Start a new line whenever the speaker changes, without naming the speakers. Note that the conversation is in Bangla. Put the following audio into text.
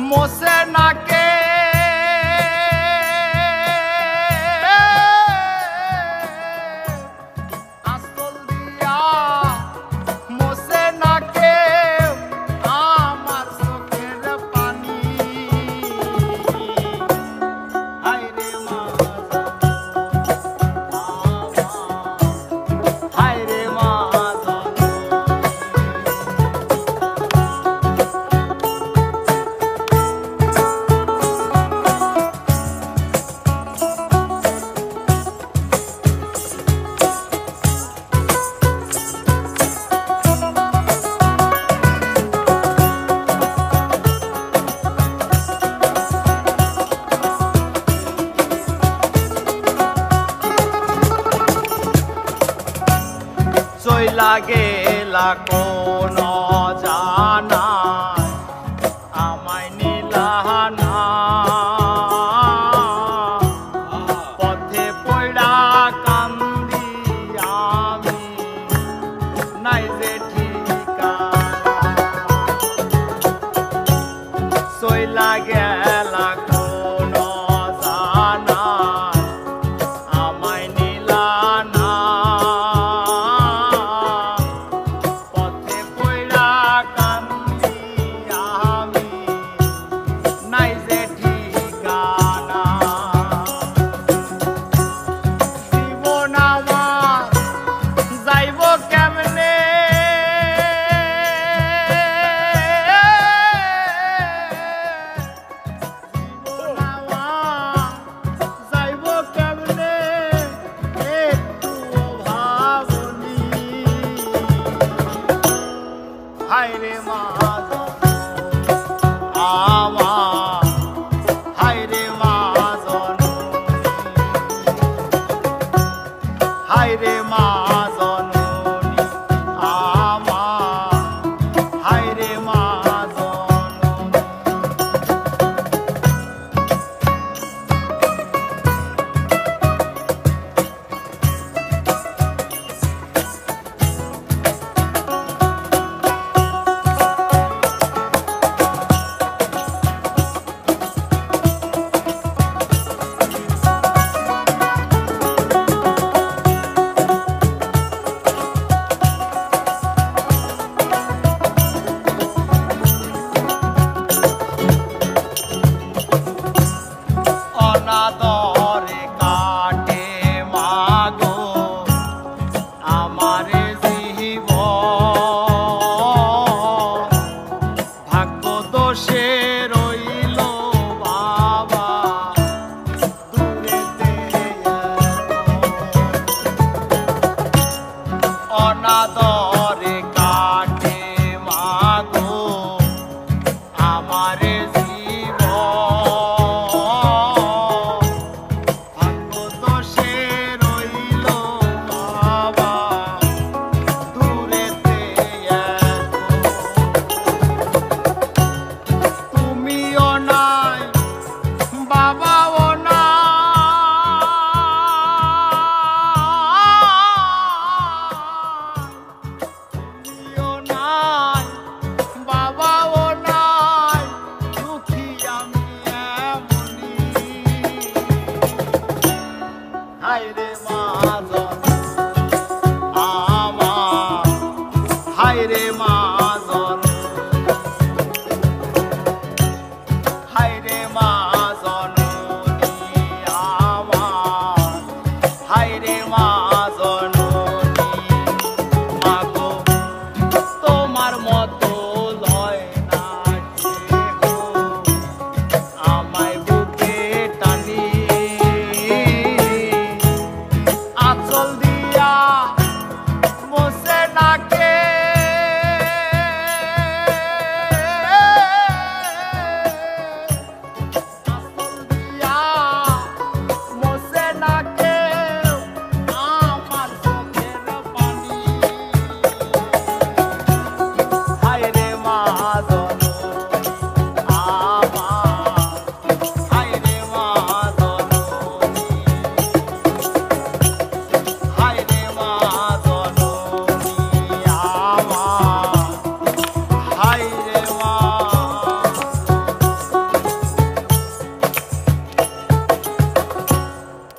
মোসে নাকে আঁচল দিয়া মোসে নাকে আমার চোখের পানি হায়রে মা হায়রে মা চইলা গেলা কোন জানায় আমায় নিলানা পথে পড়া কান্দি আমি নাই যে ঠিকানা চইলা গেলা কোন জানায় আমায় নিলানা হায়রে মা আমার হায়রে মা জননী হায়রে মা জননী আমার হায়রে মা জননী অনাদরে কাটে মাগো আমারে জীবন ভাগ্য দোষে রইল বাবা দূরেতে অনাদরে কাটে মাগো আমারে